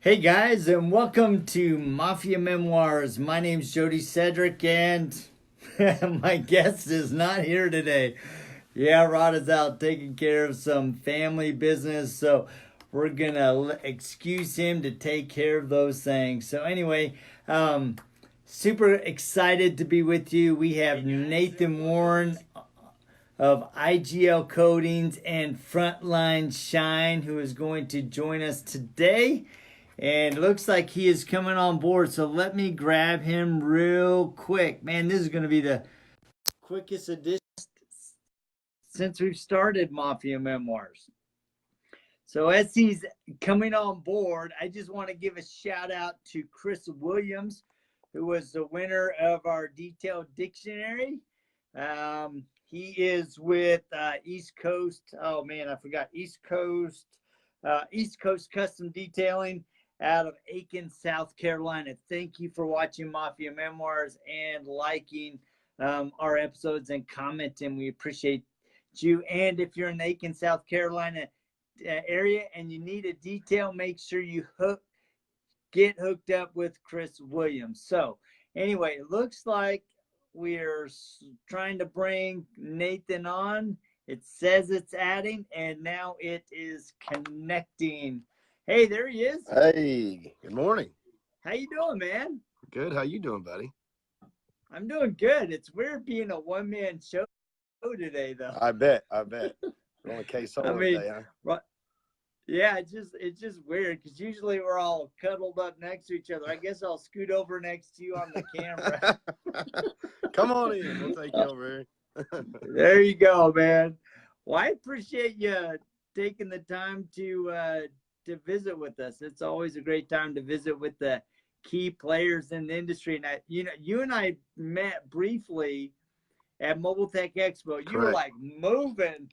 Hey guys, and welcome to Mafia Memoirs. My name's Jody Sedrick, and my guest is not here today. Yeah, Rod is out taking care of some family business, so we're gonna excuse him to take care of those things. So anyway, super excited to be with you. We have Nathan Warren of IGL Coatings and FrontLine Shine, who is going to join us today. And it looks like he is coming on board. So let me grab him real quick. Man, this is going to be the quickest edition since we've started Mafia Memoirs. So as he's coming on board, I just want to give a shout out to Chris Williams, who was the winner of our detailed dictionary. He is with East Coast. Oh man, I forgot East Coast Custom Detailing out of Aiken, South Carolina. Thank you for watching Mafia Memoirs and liking our episodes and commenting. We appreciate you. And if you're in the Aiken, South Carolina area and you need a detail, make sure you get hooked up with Chris Williams. So anyway, it looks like we're trying to bring Nathan on. It says it's adding, and now it is connecting. Hey, there he is. Hey, good morning. How you doing, man? Good. How you doing, buddy? I'm doing good. It's weird being a one-man show today, though. I bet. We're on a case I solo mean, today, huh? right. Yeah, it's just weird because usually we're all cuddled up next to each other. I guess I'll scoot over next to you on the camera. Come on in. We'll take you over here. There you go, man. Well, I appreciate you taking the time to visit with us. It's always a great time to visit with the key players in the industry. And you and I met briefly at Mobile Tech Expo. You were Correct. like moving,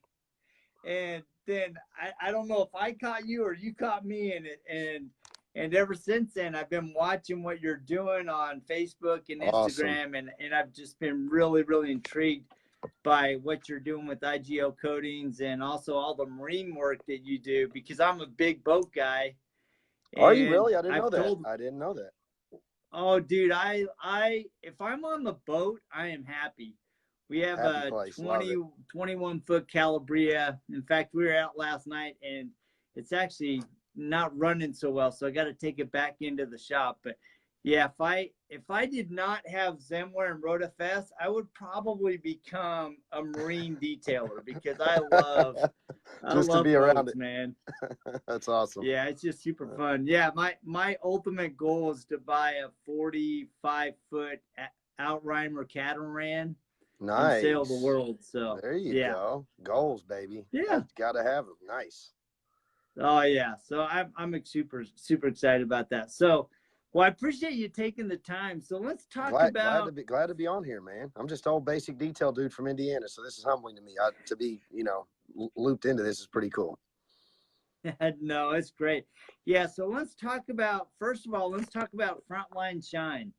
and then I don't know if I caught you or you caught me in it, and ever since then I've been watching what you're doing on Facebook and Instagram. Awesome. And I've just been really, really intrigued by what you're doing with IGL Coatings and also all the marine work that you do, because I'm a big boat guy. Are you And really? I didn't know I've that. told, I didn't know that. oh dude, if I'm on the boat, I am happy. We have Happy a place. 21 foot Calabria. In fact, we were out last night and it's actually not running so well, so I got to take it back into the shop. But yeah, if I did not have Zenware and RotaFest, I would probably become a marine detailer because I love Just to be around boats, it. man. That's awesome. Yeah, it's just super fun. Yeah, my ultimate goal is to buy a 45-foot outrigger catamaran and sail the Nice. world. So There you yeah. go. Goals, baby. Yeah. Gotta have them. Nice. Oh yeah. So I'm super excited about that. So well, I appreciate you taking the time. So let's talk about Glad to be on here, man. I'm just old basic detail dude from Indiana, so this is humbling to me. To be, looped into this is pretty cool. No, it's great. Yeah, so let's talk about, first of all, let's talk about FrontLine Shine.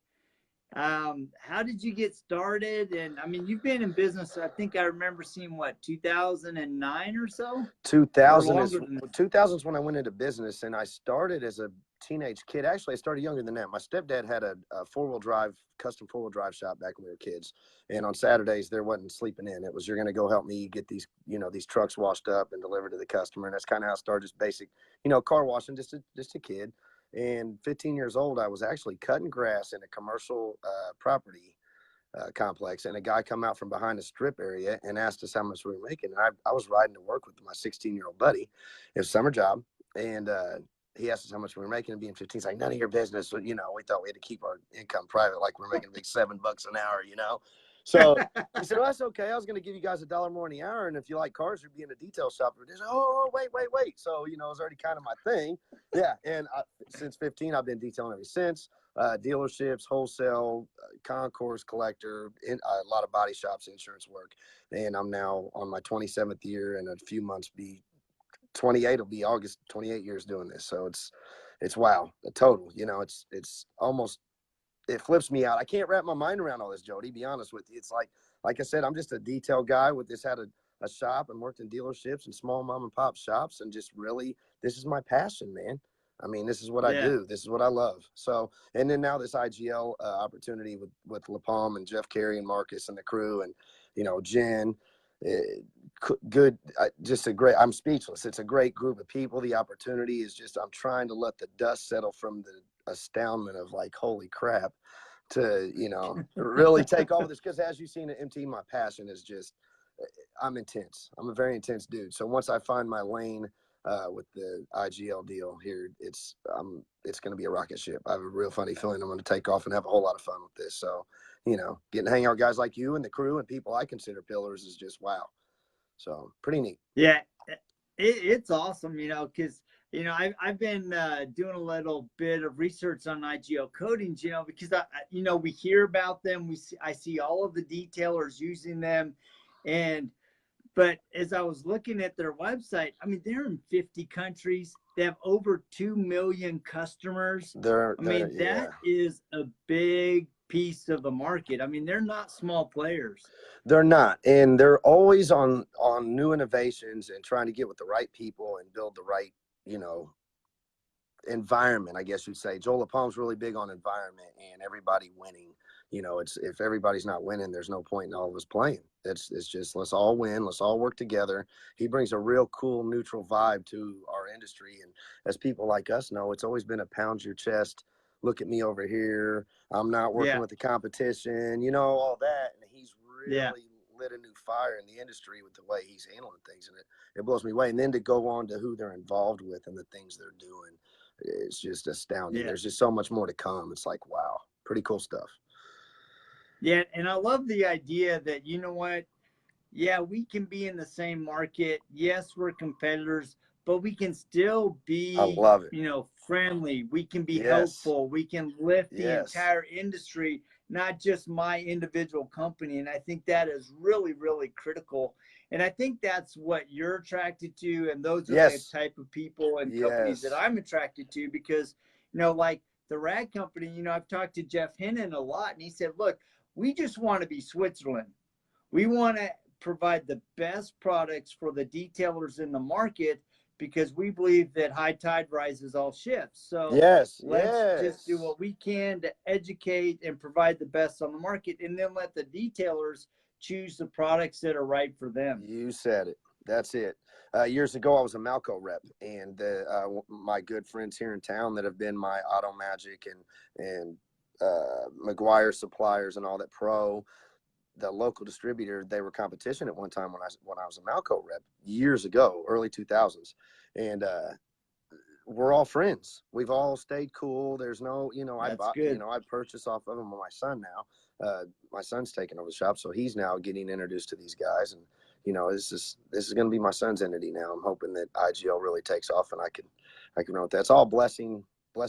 How did you get started? And I mean, you've been in business, I think I remember seeing what, 2009 or so? 2000 is 2000 is when I went into business, and I started as a teenage kid. Actually, I started younger than that. My stepdad had a custom four-wheel drive shop back when we were kids. And on Saturdays, there wasn't sleeping in. It was, you're going to go help me get these, these trucks washed up and delivered to the customer. And that's kind of how it started, just basic, car washing, just a kid. And 15 years old, I was actually cutting grass in a commercial property complex, and a guy come out from behind the strip area and asked us how much we were making. And I was riding to work with my 16-year-old buddy. It was a summer job, and he asked us how much we were making, and being 15, he's like, none of your business. So, we thought we had to keep our income private, like we're making a big $7 an hour. So he said, well, that's okay. I was going to give you guys $1 more in the hour, and if you like cars, you'd be in a detail shop. He said, oh, wait. So, it was already kind of my thing. Yeah, and since 15, I've been detailing ever since. Dealerships, wholesale, concourse, collector, a lot of body shops, insurance work. And I'm now on my 27th year, and a few months be 28. Will be August, 28 years doing this. So it's wow, the total. It's almost, it flips me out. I can't wrap my mind around all this, Jody, be honest with you. It's like I said, I'm just a detail guy had a shop and worked in dealerships and small mom and pop shops, and just really, this is my passion, man. I mean, this is what I Yeah. do. This is what I love. So, and then now this IGL opportunity with LaPalm and Jeff Carey and Marcus and the crew and, Jen, good, just a great, I'm speechless. It's a great group of people. The opportunity is just, I'm trying to let the dust settle from the astoundment of like, holy crap, to, really take over this. Because as you've seen at MT, my passion is just, I'm intense. I'm a very intense dude. So once I find my lane with the IGL deal here, it's going to be a rocket ship. I have a real funny feeling I'm going to take off and have a whole lot of fun with this. So, getting to hang out with guys like you and the crew and people I consider pillars is just wow. So pretty neat. Yeah, it's awesome, because I've been doing a little bit of research on IGL Coatings, because we hear about them, I see all of the detailers using them, but as I was looking at their website, I mean, they're in 50 countries. They have over 2 million customers. That is a big piece of the market. I mean, they're not small players. They're not, and they're always on new innovations and trying to get with the right people and build the right, environment, I guess you'd say. Joel LaPalm's really big on environment and everybody winning. It's if everybody's not winning, there's no point in all of us playing. It's just let's all win, let's all work together. He brings a real cool neutral vibe to our industry, and as people like us know, it's always been a pound your chest, look at me over here, I'm not working with the competition, all that. And he's really lit a new fire in the industry with the way he's handling things, and it blows me away. And then to go on to who they're involved with and the things they're doing, it's just astounding. There's just so much more to come. It's like, wow, pretty cool stuff. Yeah, and I love the idea that, we can be in the same market. Yes, we're competitors, but we can still be, I love it. Friendly. We can be helpful. We can lift the entire industry, not just my individual company. And I think that is really, really critical. And I think that's what you're attracted to. And those are the type of people and companies that I'm attracted to, because, like the rag company, I've talked to Jeff Hennon a lot, and he said, look, we just want to be Switzerland. We want to provide the best products for the detailers in the market, because we believe that high tide rises all ships. So let's just do what we can to educate and provide the best on the market, and then let the detailers choose the products that are right for them. You said it. That's it. Years ago, I was a Malco rep, and my good friends here in town that have been my Auto Magic and McGuire suppliers and all that Pro, the local distributor, they were competition at one time when I was a Malco rep years ago, early 2000s. And we're all friends. We've all stayed cool. There's no, I purchase off of them with my son now. My son's taking over the shop, so he's now getting introduced to these guys. And, this is going to be my son's entity now. I'm hoping that IGL really takes off, and I can run with that. It's all blessing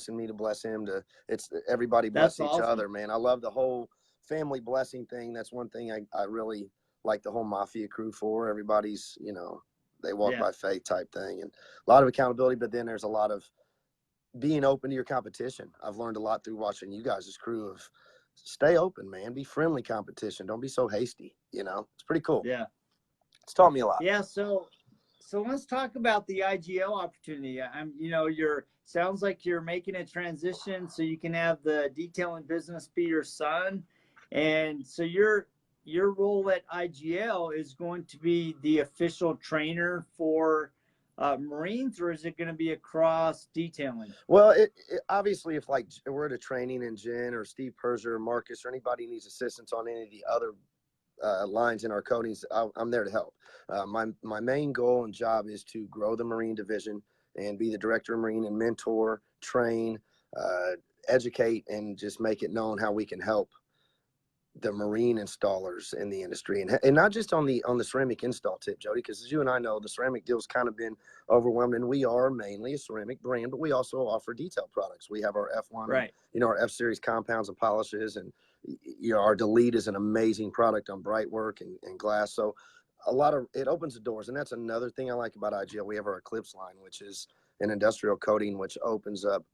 me to bless him. It's everybody bless each other, man. I love the whole family blessing thing. That's one thing I really like the whole Mafia crew for. Everybody's, they walk by faith type thing, and a lot of accountability, but then there's a lot of being open to your competition. I've learned a lot through watching you guys' crew of stay open, man, be friendly competition. Don't be so hasty. It's pretty cool. Yeah. It's taught me a lot. Yeah. So let's talk about the IGL opportunity. Sounds like you're making a transition so you can have the detailing business be your son. And so your role at IGL is going to be the official trainer for Marines, or is it going to be across detailing? Well, it obviously, if like we're at a training and Jen or Steve Perzer or Marcus or anybody needs assistance on any of the other lines in our coatings, I'm there to help. My main goal and job is to grow the Marine division and be the director of Marine and mentor, train, educate, and just make it known how we can help the Marine installers in the industry, and not just on the ceramic install tip, Jody, because as you and I know, the ceramic deal's kind of been overwhelmed, and we are mainly a ceramic brand, but we also offer detail products. We have our F1, our F series compounds and polishes, and our Delete is an amazing product on bright work and glass. So it opens the doors, and that's another thing I like about IGL. We have our Eclipse line, which is an industrial coating, which opens up,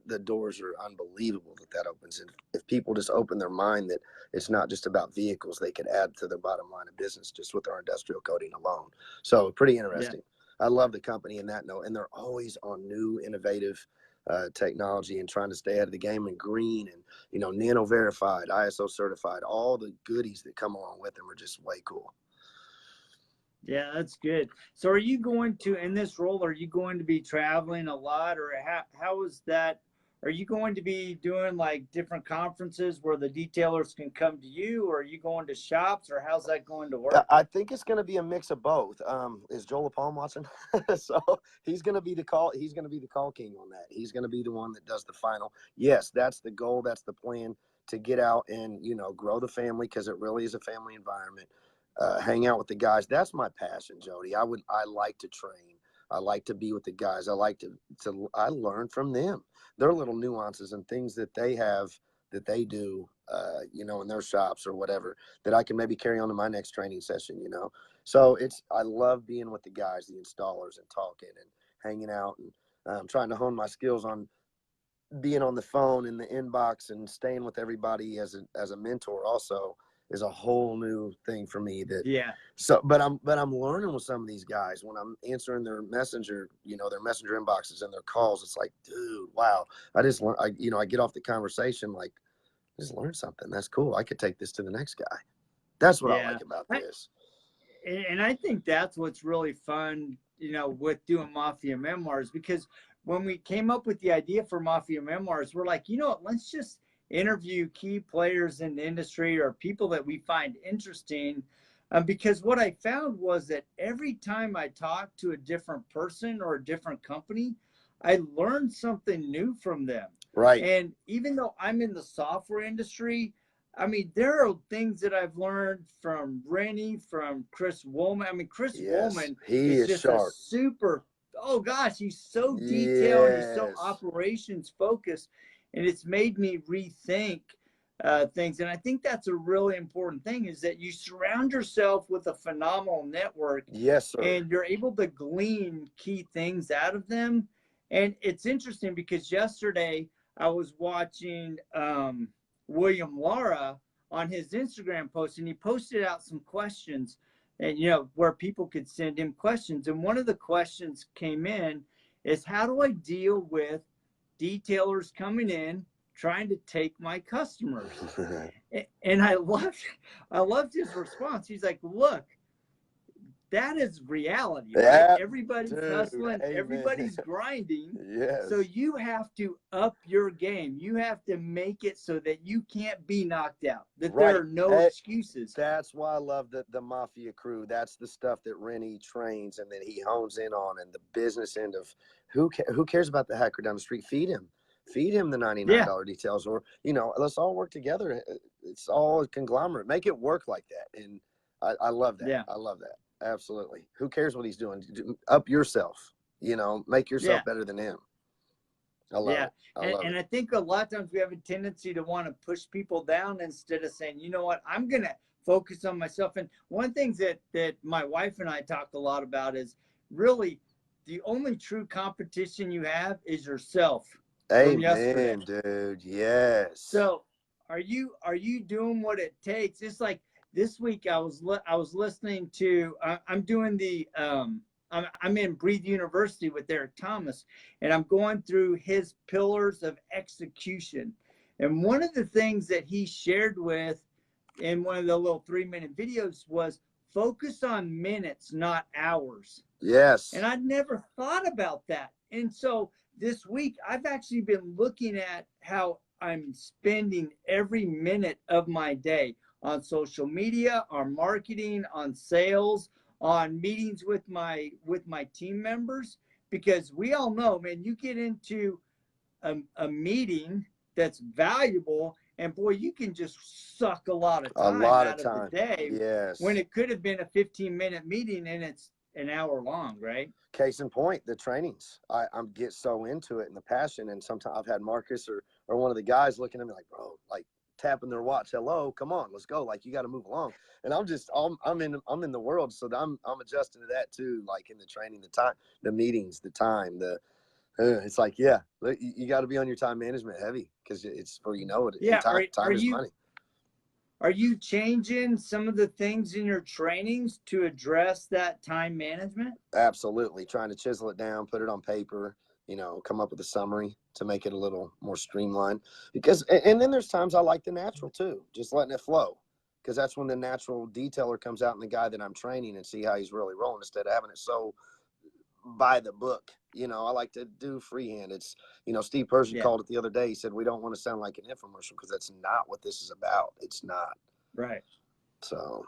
the doors are unbelievable that opens. If people just open their mind that it's not just about vehicles, they could add to their bottom line of business just with our industrial coating alone. So pretty interesting. I love the company in that note, and they're always on new, innovative technology and trying to stay ahead of the game, and green and, you know, nano verified, ISO certified, all the goodies that come along with them are just way cool. Yeah, that's good. So are you going to, in this role, are you going to be traveling a lot, or how is that? Are you going to be doing like different conferences where the detailers can come to you, or are you going to shops, or how's that going to work? I think it's going to be a mix of both. Is Joel Palm watching? So he's going to be the call. He's going to be the call king on that. He's going to be the one that does the final. Yes, that's the goal. That's the plan, to get out and, you know, grow the family, because it really is a family environment. Hang out with the guys. That's my passion, Jody. I like to train. I like to be with the guys. I like I learn from them. Their little nuances and things that they have, that they do, you know, in their shops or whatever, that I can maybe carry on to my next training session, you know? So I love being with the guys, the installers, and talking and hanging out, and trying to hone my skills on being on the phone in the inbox and staying with everybody as a mentor also is a whole new thing for me. But I'm learning with some of these guys when I'm answering their messenger, you know, their messenger inboxes and their calls. It's like, dude, wow. I get off the conversation like, I just learned something. That's cool. I could take this to the next guy. That's what I like about this. And I think that's what's really fun, you know, with doing Mafia Memoirs, because when we came up with the idea for Mafia Memoirs, we're like, you know what, let's just interview key players in the industry or people that we find interesting. Because what I found was that every time I talked to a different person or a different company, I learned something new from them. Right. And even though I'm in the software industry, I mean, there are things that I've learned from Rennie, from Chris Woolman. I mean, Chris Woolman is just sharp. a super, oh gosh, he's so detailed, and he's so operations focused, and it's made me rethink things. And I think that's a really important thing, is that you surround yourself with a phenomenal network. Yes, sir. And you're able to glean key things out of them. And it's interesting because yesterday I was watching William Lara on his Instagram post, and he posted out some questions, and, you know, where people could send him questions. And one of the questions came in is, how do I deal with detailers coming in trying to take my customers? And I loved his response. He's like, look, that is reality, right? Yeah, everybody's hustling, everybody's grinding. Yes. So you have to up your game. You have to make it so that you can't be knocked out, that there are no excuses. That's why I love the Mafia crew. That's the stuff that Rennie trains and that he hones in on, and the business end of who cares about the hacker down the street? Feed him the $99 details, or, you know, let's all work together. It's all a conglomerate. Make it work like that. And I love that. Yeah. I love that. Absolutely. Who cares what he's doing? Up yourself, you know, make yourself better than him. I love it. And I think a lot of times we have a tendency to want to push people down instead of saying, you know what, I'm going to focus on myself. And one of the things that my wife and I talk a lot about is really the only true competition you have is yourself. Amen, dude. Yes. So are you doing what it takes? It's like, this week I was listening to, I'm doing the, I'm in Breathe University with Eric Thomas, and I'm going through his pillars of execution. And one of the things that he shared with in one of the little 3-minute videos was focus on minutes, not hours. Yes. And I'd never thought about that. And so this week I've actually been looking at how I'm spending every minute of my day on social media, on marketing, on sales, on meetings with my team members, because we all know, man, you get into a meeting that's valuable, and boy, you can just suck a lot of time out of the day. Yes. When it could have been a 15-minute meeting and it's an hour long, right? Case in point, the trainings. I get so into it and the passion, and sometimes I've had Marcus or one of the guys looking at me like, bro, like, tapping their watch. Hello, come on, let's go. Like, you got to move along. And I'm in the world, so I'm adjusting to that too. Like in the training, the time, the meetings, the time, it's like, yeah, you got to be on your time management heavy, because it's for, you know, time is money. Are you changing some of the things in your trainings to address that time management? Absolutely, trying to chisel it down, put it on paper. come up with a summary to make it a little more streamlined. Because, and then there's times I like the natural too, just letting it flow. Because that's when the natural detailer comes out in the guy that I'm training and see how he's really rolling instead of having it so by the book. I like to do freehand. It's, Steve Percy called it the other day. He said, we don't want to sound like an infomercial because that's not what this is about. It's not. Right. So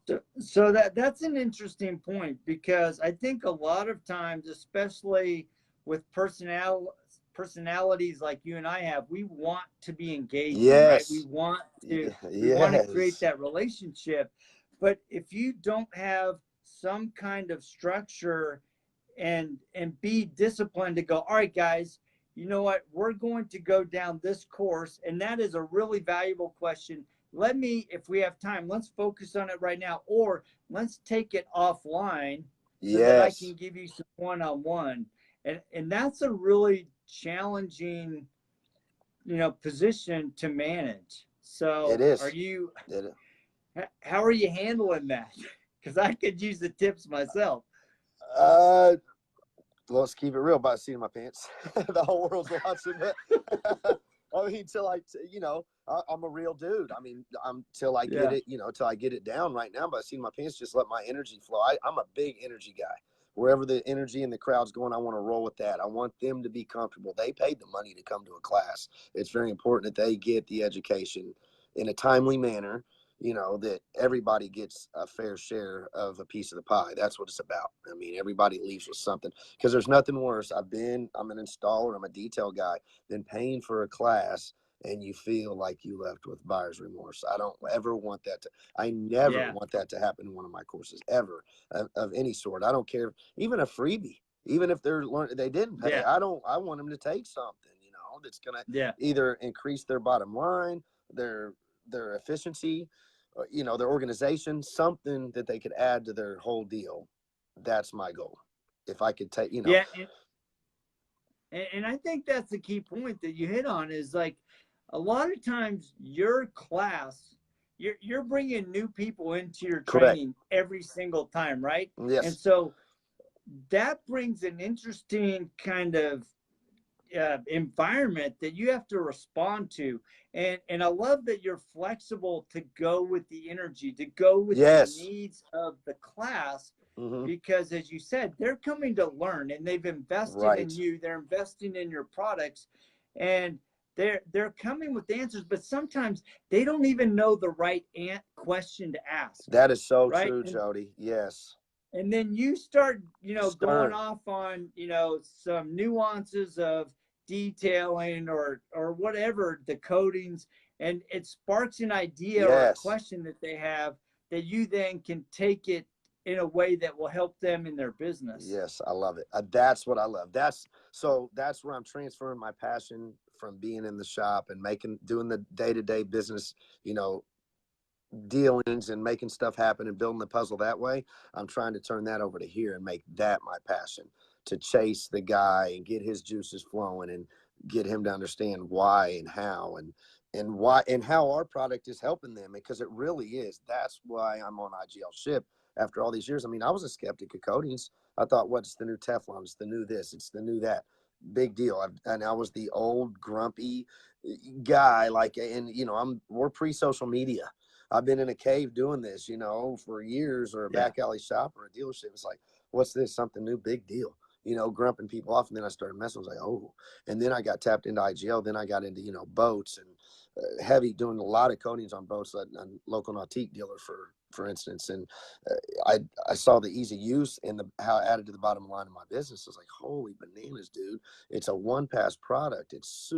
that's an interesting point, because I think a lot of times, especially with personalities like you and I have, we want to be engaging, right? We want to create that relationship. But if you don't have some kind of structure and be disciplined to go, all right, guys, you know what? We're going to go down this course. And that is a really valuable question. If we have time, let's focus on it right now, or let's take it offline so that I can give you some one-on-one. And that's a really challenging, position to manage. So it is. How are you handling that? Because I could use the tips myself. Let's keep it real. By the seat of my pants, the whole world's watching. But I mean, I'm a real dude. I mean, till I get it, till I get it down. Right now, by the seat of my pants, just let my energy flow. I'm a big energy guy. Wherever the energy in the crowd's going, I want to roll with that. I want them to be comfortable. They paid the money to come to a class. It's very important that they get the education in a timely manner. That everybody gets a fair share of a piece of the pie. That's what it's about. I mean, everybody leaves with something, because there's nothing worse. I'm an installer, I'm a detail guy, than paying for a class and you feel like you left with buyer's remorse. I don't ever want that I never want that to happen in one of my courses, ever, of any sort. I don't care, even a freebie, even if they didn't pay. I want them to take something, that's going to either increase their bottom line, their efficiency, their organization, something that they could add to their whole deal. That's my goal. If I could take, Yeah. And I think that's the key point that you hit on, is like, a lot of times your class, you're bringing new people into your training every single time, right? Yes. And so that brings an interesting kind of environment that you have to respond to. And I love that you're flexible to go with the energy, to go with the needs of the class, because, as you said, they're coming to learn, and they've invested in you. They're investing in your products, and they're coming with answers, but sometimes they don't even know the right question to ask. That is so true, Jody. Yes. And then you start, going off on, some nuances of detailing or whatever, the coatings, and it sparks an idea or a question that they have, that you then can take it in a way that will help them in their business. Yes, I love it. That's what I love. That's where I'm transferring my passion from being in the shop and doing the day-to-day business, dealings and making stuff happen and building the puzzle that way. I'm trying to turn that over to here and make that my passion, to chase the guy and get his juices flowing and get him to understand why and how and how our product is helping them, because it really is. That's why I'm on IGL ship after all these years. I mean, I was a skeptic of coatings. I thought, what's the new Teflon? It's the new this, it's the new that. Big deal. And I was the old grumpy guy, we're pre-social media. I've been in a cave doing this, for years, or a back alley shop or a dealership. It's like, what's this? Something new, big deal, grumping people off. And then I started messing. I was like, oh, and then I got tapped into IGL. Then I got into, boats and heavy, doing a lot of coatings on boats, on local nautique dealer, for instance. And I saw the easy use and how it added to the bottom line of my business. I was like, holy bananas, dude. It's a one-pass product. It's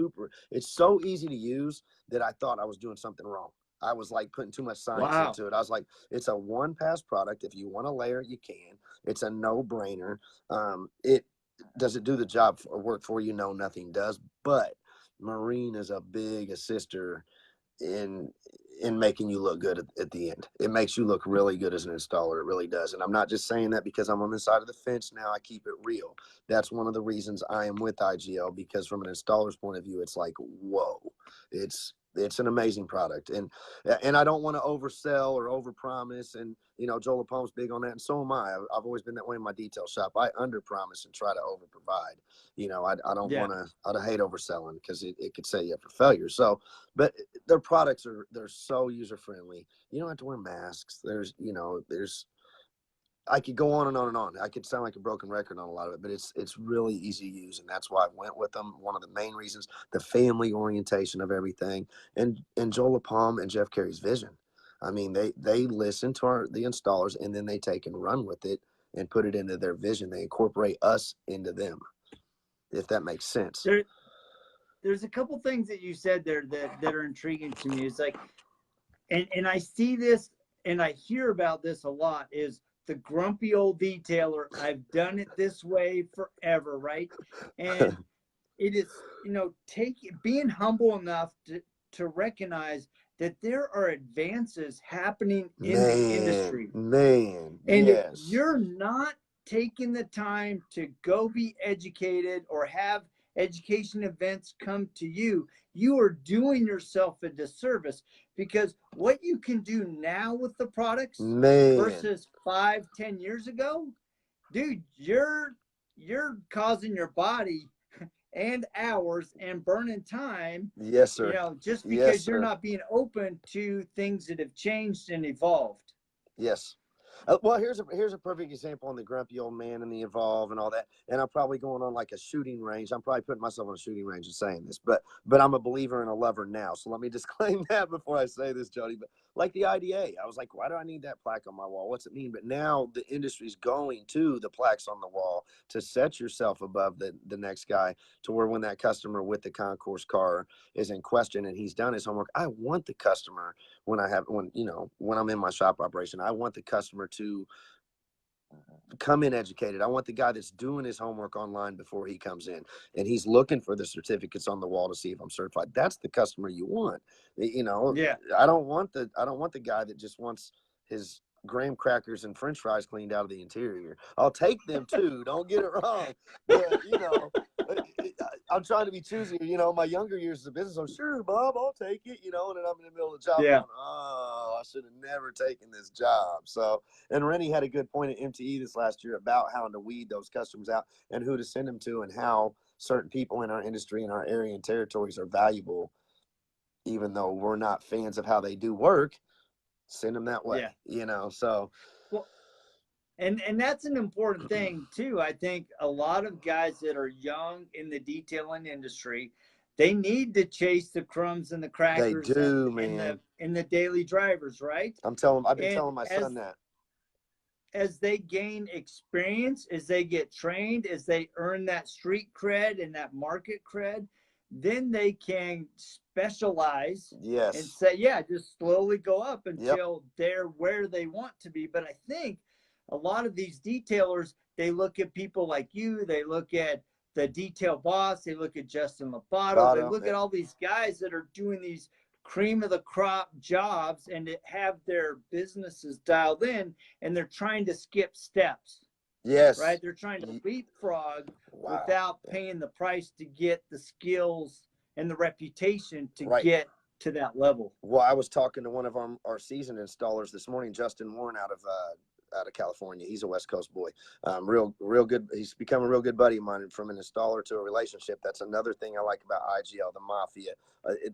so easy to use that I thought I was doing something wrong. I was like putting too much science into it. I was like, it's a one-pass product. If you want to layer it, you can. It's a no-brainer. Does it do the job or work for you? No, nothing does. But marine is a big assister in making you look good at the end. It makes you look really good as an installer. It really does. And I'm not just saying that because I'm on the side of the fence now. I keep it real. That's one of the reasons I am with IGL, because from an installer's point of view, it's like, whoa, it's It's an amazing product, and I don't want to oversell or overpromise. And Joel Palm's big on that, and so am I. I've always been that way in my detail shop. I underpromise and try to overprovide. I don't want to. I hate overselling because it could set you up for failure. So, but their products they're so user friendly. You don't have to wear masks. There's I could go on and on and on. I could sound like a broken record on a lot of it, but it's really easy to use, and that's why I went with them. One of the main reasons, the family orientation of everything, and Joel Palm and Jeff Carey's vision. I mean, they listen to the installers, and then they take and run with it and put it into their vision. They incorporate us into them, if that makes sense. There's a couple things that you said there that are intriguing to me. It's like, and I see this and I hear about this a lot, is the grumpy old detailer. I've done it this way forever, right? And it is, being humble enough to recognize that there are advances happening in the industry. And if you're not taking the time to go be educated or have education events come to you, you are doing yourself a disservice, because what you can do now with the products versus 5-10 years ago, dude, you're causing your body and hours and burning time. Yes, sir. Just because you're not being open to things that have changed and evolved. Yes. Well, here's a perfect example on the grumpy old man and the evolve and all that. And I'm probably going on like a shooting range. I'm probably putting myself on a shooting range and saying this, but I'm a believer and a lover now. So let me disclaim that before I say this, Jody. But like the IDA, I was like, why do I need that plaque on my wall? What's it mean? But now the industry's going to the plaques on the wall to set yourself above the next guy, to where when that customer with the concourse car is in question and he's done his homework, I want the customer when I'm in my shop operation, I want the customer to come in educated. I want the guy that's doing his homework online before he comes in, and he's looking for the certificates on the wall to see if I'm certified. That's the customer you want. I don't want the guy that just wants his graham crackers and french fries cleaned out of the interior. I'll take them too, don't get it wrong, but I'm trying to be choosy. My younger years as a business, I'm sure, Bob, I'll take it, and then I'm in the middle of the job going, oh, I should have never taken this job. So, and Rennie had a good point at MTE this last year about how to weed those customers out and who to send them to, and how certain people in our industry and our area and territories are valuable, even though we're not fans of how they do work. Send them that way, so. Well, and that's an important thing too. I think a lot of guys that are young in the detailing industry, they need to chase the crumbs and the crackers. They do, man. And the daily drivers, right? I've been telling my son that. As they gain experience, as they get trained, as they earn that street cred and that market cred, then they can specialize and say, just slowly go up until they're where they want to be. But I think a lot of these detailers, they look at people like you, they look at the Detail Boss, they look at Justin Lopato, they look at all these guys that are doing these cream of the crop jobs and have their businesses dialed in, and they're trying to skip steps. Yes. Right? They're trying to leapfrog without paying the price to get the skills and the reputation to get to that level. Well, I was talking to one of our seasoned installers this morning, Justin Warren out of California. He's a West Coast boy. Real good. He's become a real good buddy of mine. From an installer to a relationship. That's another thing I like about IGL, the Mafia,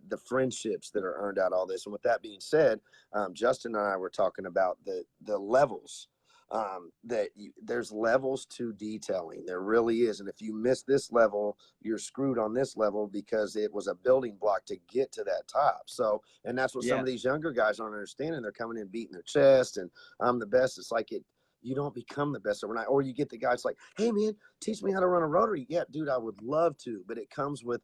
the friendships that are earned out all this. And with that being said, Justin and I were talking about the levels. There's levels to detailing. There really is. And if you miss this level, you're screwed on this level, because it was a building block to get to that top. So, and that's what some of these younger guys aren't understanding. They're coming in beating their chest and I'm the best. It's like you don't become the best overnight. Or you get the guys like, hey man, teach me how to run a rotary. Yeah, dude, I would love to, but it comes with,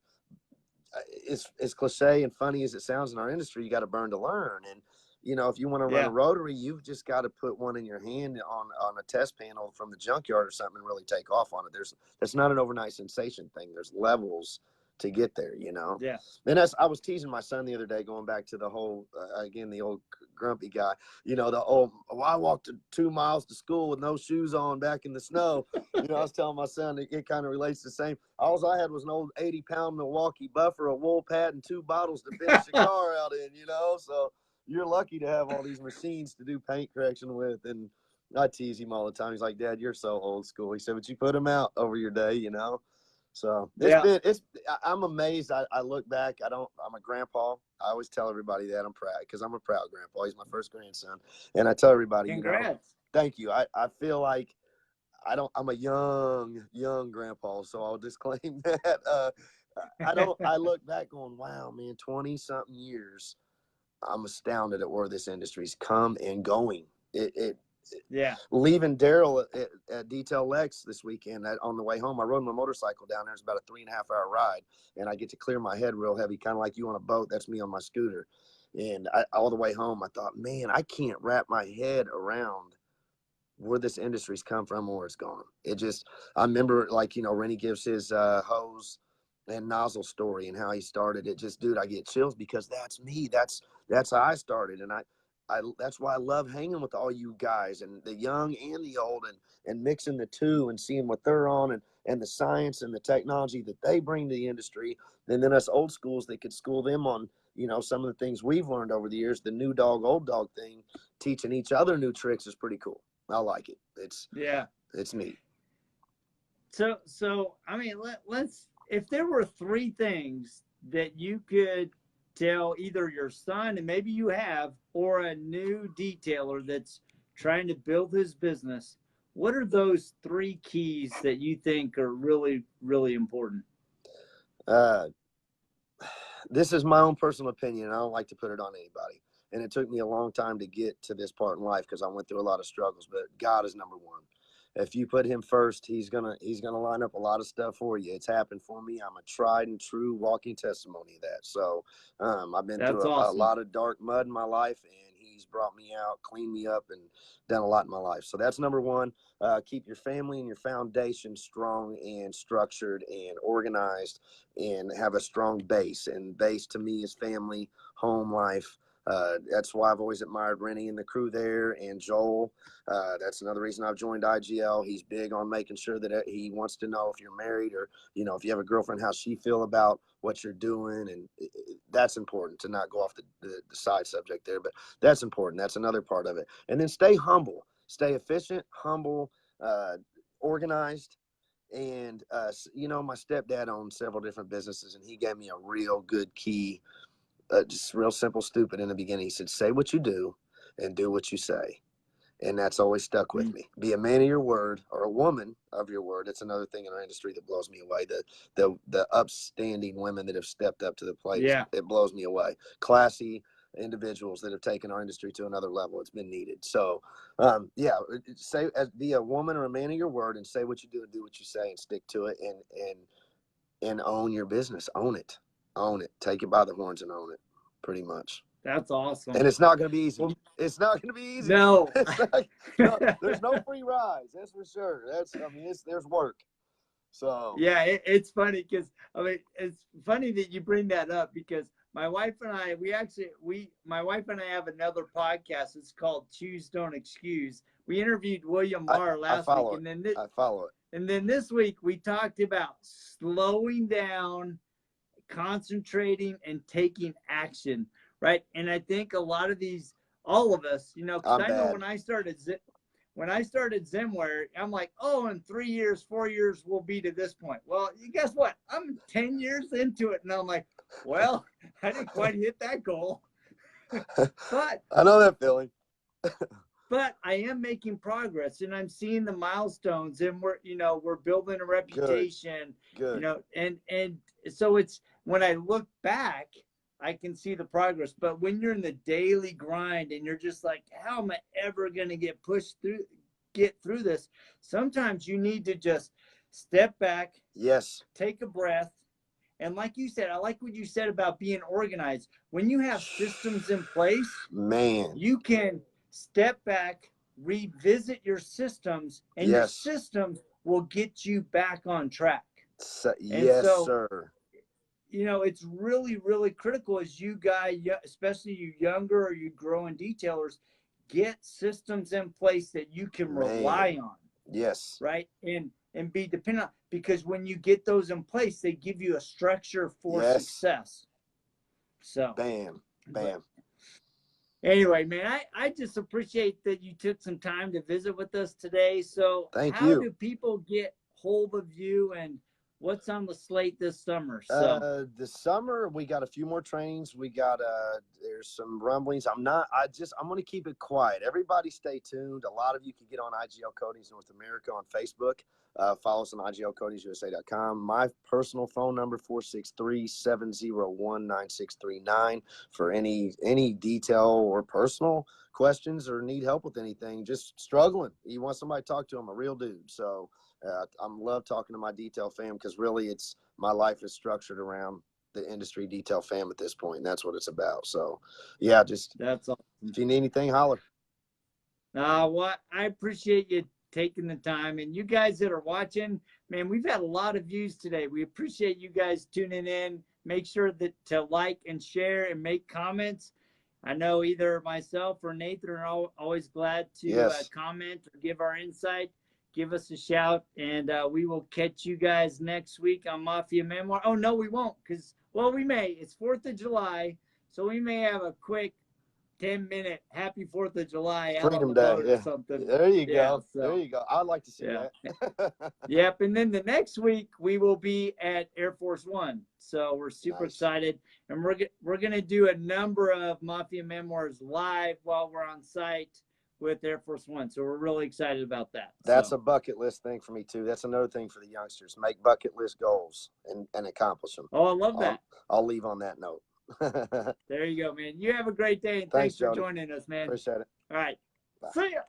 it's cliche and funny as it sounds in our industry, you got to burn to learn. And if you want to run a rotary, you've just got to put one in your hand on a test panel from the junkyard or something and really take off on it. That's not an overnight sensation thing. There's levels to get there, you know? Yeah. And I was teasing my son the other day, going back to the whole, again, the old grumpy guy, you know, I walked 2 miles to school with no shoes on back in the snow. You know, I was telling my son it kind of relates to the same. All I had was an old 80-pound Milwaukee buffer, a wool pad, and 2 bottles to finish the car out in, you know? So you're lucky to have all these machines to do paint correction with. And I tease him all the time. He's like, Dad, you're so old school. He said, but you put them out over your day, you know? So I'm amazed. I look back, I'm a grandpa. I always tell everybody that I'm proud because I'm a proud grandpa. He's my first grandson. And I tell everybody, Congrats. you know, thank you. I feel like I'm a young grandpa. So I'll disclaim that. I look back going, wow, man, 20 something years. I'm astounded at where this industry's come and going. Leaving Daryl at Detail Lex this weekend on the way home, I rode my motorcycle down there. It's about a 3.5-hour ride, and I get to clear my head real heavy, kind of like you on a boat. That's me on my scooter. And all the way home, I thought, man, I can't wrap my head around where this industry's come from and where it's gone. I remember, like, you know, Rennie gives his hose and nozzle story and how he started it. Just, dude, I get chills because that's me. That's how I started. And that's why I love hanging with all you guys and the young and the old and mixing the two and seeing what they're on and the science and the technology that they bring to the industry. And then us old schools that could school them on, you know, some of the things we've learned over the years. The new dog, old dog thing, teaching each other new tricks is pretty cool. I like it. It's neat. So I mean, let's, if there were 3 things that you could tell either your son, and maybe you have, or a new detailer that's trying to build his business, what are those 3 keys that you think are really, really important? This is my own personal opinion. I don't like to put it on anybody. And it took me a long time to get to this part in life because I went through a lot of struggles, but God is number one. If you put him first, he's gonna line up a lot of stuff for you. It's happened for me. I'm a tried and true walking testimony of that. So I've been through a lot of dark mud in my life, and he's brought me out, cleaned me up, and done a lot in my life. So that's number one. Keep your family and your foundation strong and structured and organized, and have a strong base. And base to me is family, home life. That's why I've always admired Rennie and the crew there, and Joel. That's another reason I've joined IGL. He's big on making sure that he wants to know if you're married or, you know, if you have a girlfriend, how she feel about what you're doing. And that's important, to not go off the side subject there, but that's important. That's another part of it. And then stay humble, stay efficient, humble, organized. And, you know, my stepdad owned several different businesses, and he gave me a real good key. Just real simple, stupid in the beginning. He said, say what you do and do what you say. And that's always stuck with me. Be a man of your word, or a woman of your word. It's another thing in our industry that blows me away. The upstanding women that have stepped up to the plate. Yeah. It blows me away. Classy individuals that have taken our industry to another level. It's been needed. So, be a woman or a man of your word, and say what you do and do what you say, and stick to it, and own your business. Own it. Take it by the horns and own it, pretty much. That's awesome. And it's not going to be easy. It's not going to be easy. No. There's no free rides. That's for sure. There's work. So yeah, it's funny because it's funny that you bring that up, because my wife and I, my wife and I have another podcast. It's called Choose Don't Excuse. We interviewed William Maher last week, and then I follow it. And then this week we talked about slowing down, concentrating, and taking action, right? And I think a lot of all of us, you know, because I know when I started Zenware, I'm like, oh, in 3 years, 4 years, we'll be to this point. Well, guess what? I'm 10 years into it, and I'm like, well, I didn't quite hit that goal. But I know that feeling. But I am making progress, and I'm seeing the milestones, and we're building a reputation. Good. You know, and so it's, when I look back, I can see the progress. But when you're in the daily grind and you're just like, how am I ever going to get through this? Sometimes you need to just step back. Yes. Take a breath. And like you said, I like what you said about being organized. When you have systems in place, man, you can step back, revisit your systems, and your systems will get you back on track. Yes, sir. you know, it's really, really critical as you guys, especially you younger or you growing detailers, get systems in place that you can rely on. Yes. Right. And be dependent on, because when you get those in place, they give you a structure for success. So bam. Anyway, man, I just appreciate that you took some time to visit with us today. So how do people get hold of you, and what's on the slate this summer? So this summer we got a few more trainings. We got there's some rumblings. I'm going to keep it quiet. Everybody stay tuned. A lot of you can get on IGL Coatings North America on Facebook. Follow us on IGLCoatingsUSA.com. My personal phone number 463-701-9639 for any detail or personal questions or need help with anything. Just struggling. You want somebody to talk to, I'm a real dude. So I love talking to my detail fam, because really it's my life is structured around the industry detail fam at this point, and that's what it's about. So yeah, just that's awesome. If you need anything, holler. What I appreciate you taking the time, and you guys that are watching, man, we've had a lot of views today. We appreciate you guys tuning in. Make sure that to like and share and make comments. I know either myself or Nathan are always glad to comment or give our insight. Give us a shout, and we will catch you guys next week on Mafia Memoir. Oh, no, we won't, because, well, we may. It's 4th of July, so we may have a quick 10-minute Happy 4th of July Freedom Day or something. There you go. So, there you go. I'd like to see that. Yep. And then the next week we will be at Air Force One. So we're super excited, and we're gonna do a number of Mafia Memoirs live while we're on site with Air Force One. So we're really excited about that. That's a bucket list thing for me too. That's another thing for the youngsters. Make bucket list goals and accomplish them. Oh, I love that. I'll leave on that note. There you go, man. You have a great day, and thanks for joining us, man. Appreciate it. All right. Bye. See ya.